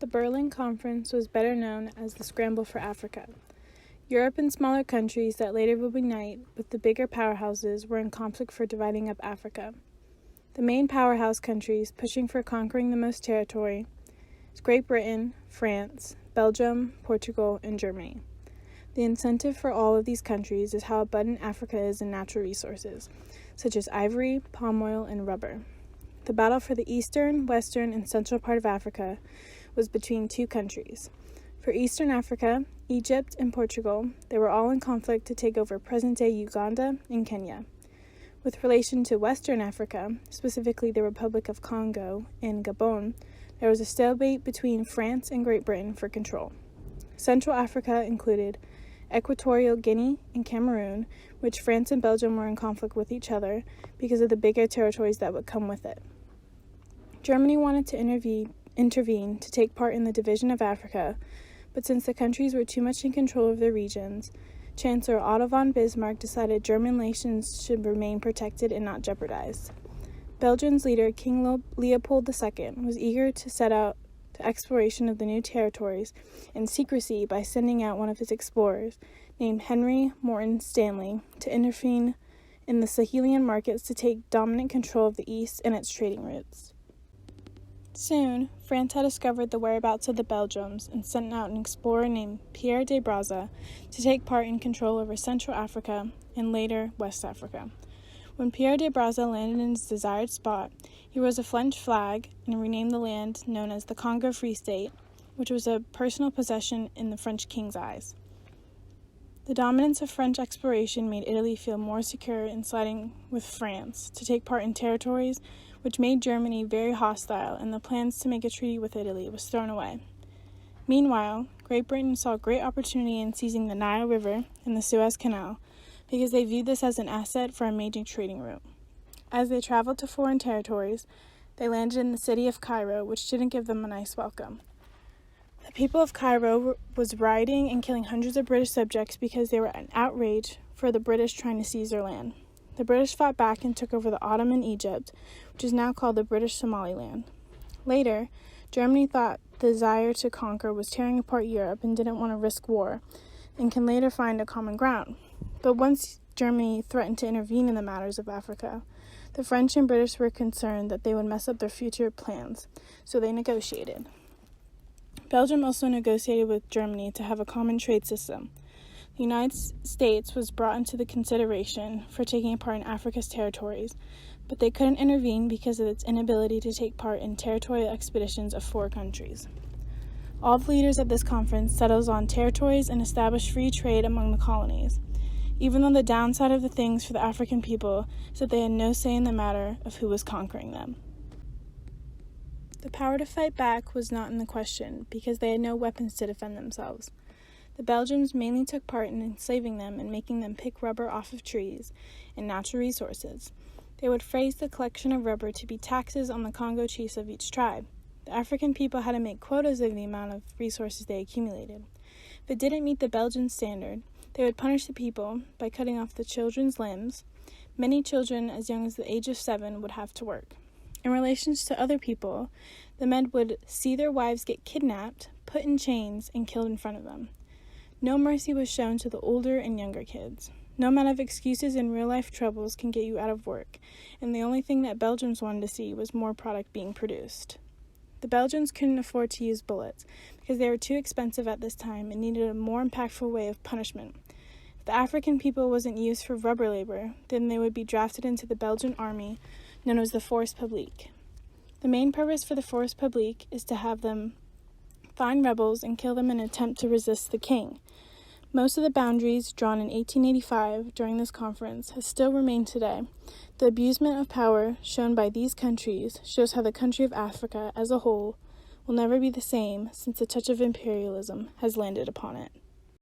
The Berlin Conference was better known as the Scramble for Africa. Europe and smaller countries that later would unite with the bigger powerhouses were in conflict for dividing up Africa. The main powerhouse countries pushing for conquering the most territory is Great Britain, France, Belgium, Portugal, and Germany. The incentive for all of these countries is how abundant Africa is in natural resources, such as ivory, palm oil, and rubber. The battle for the eastern, western, and central part of Africa was between two countries. For Eastern Africa, Egypt and Portugal, they were all in conflict to take over present-day Uganda and Kenya. With relation to Western Africa, specifically the Republic of Congo and Gabon, there was a stalemate between France and Great Britain for control. Central Africa included Equatorial Guinea and Cameroon, which France and Belgium were in conflict with each other because of the bigger territories that would come with it. Germany wanted to intervene to take part in the division of Africa, but since the countries were too much in control of their regions, Chancellor Otto von Bismarck decided German nations should remain protected and not jeopardized. Belgium's leader, King Leopold II, was eager to set out the exploration of the new territories in secrecy by sending out one of his explorers, named Henry Morton Stanley, to intervene in the Sahelian markets to take dominant control of the East and its trading routes. Soon, France had discovered the whereabouts of the Belgians and sent out an explorer named Pierre de Brazza to take part in control over Central Africa and later West Africa. When Pierre de Brazza landed in his desired spot, he rose a French flag and renamed the land known as the Congo Free State, which was a personal possession in the French king's eyes. The dominance of French exploration made Italy feel more secure in siding with France to take part in territories which made Germany very hostile, and the plans to make a treaty with Italy was thrown away. Meanwhile, Great Britain saw great opportunity in seizing the Nile River and the Suez Canal because they viewed this as an asset for a major trading route. As they traveled to foreign territories, they landed in the city of Cairo, which didn't give them a nice welcome. The people of Cairo was rioting and killing hundreds of British subjects because they were an outrage for the British trying to seize their land. The British fought back and took over the Ottoman Egypt, which is now called the British Somaliland. Later, Germany thought the desire to conquer was tearing apart Europe and didn't want to risk war, and can later find a common ground. But once Germany threatened to intervene in the matters of Africa, the French and British were concerned that they would mess up their future plans, so they negotiated. Belgium also negotiated with Germany to have a common trade system. The United States was brought into the consideration for taking part in Africa's territories, but they couldn't intervene because of its inability to take part in territorial expeditions of four countries. All the leaders at this conference settled on territories and established free trade among the colonies, even though the downside of the things for the African people is that they had no say in the matter of who was conquering them. The power to fight back was not in the question because they had no weapons to defend themselves. The Belgians mainly took part in enslaving them and making them pick rubber off of trees and natural resources. They would phrase the collection of rubber to be taxes on the Congo chiefs of each tribe. The African people had to make quotas of the amount of resources they accumulated. If it didn't meet the Belgian standard, they would punish the people by cutting off the children's limbs. Many children as young as the age of 7 would have to work. In relation to other people, the men would see their wives get kidnapped, put in chains, and killed in front of them. No mercy was shown to the older and younger kids. No amount of excuses and real-life troubles can get you out of work, and the only thing that Belgians wanted to see was more product being produced. The Belgians couldn't afford to use bullets because they were too expensive at this time and needed a more impactful way of punishment. If the African people wasn't used for rubber labor, then they would be drafted into the Belgian army, known as the Force Publique. The main purpose for the Force Publique is to have them find rebels and kill them in an attempt to resist the king. Most of the boundaries drawn in 1885 during this conference has still remained today. The abusement of power shown by these countries shows how the country of Africa as a whole will never be the same since the touch of imperialism has landed upon it.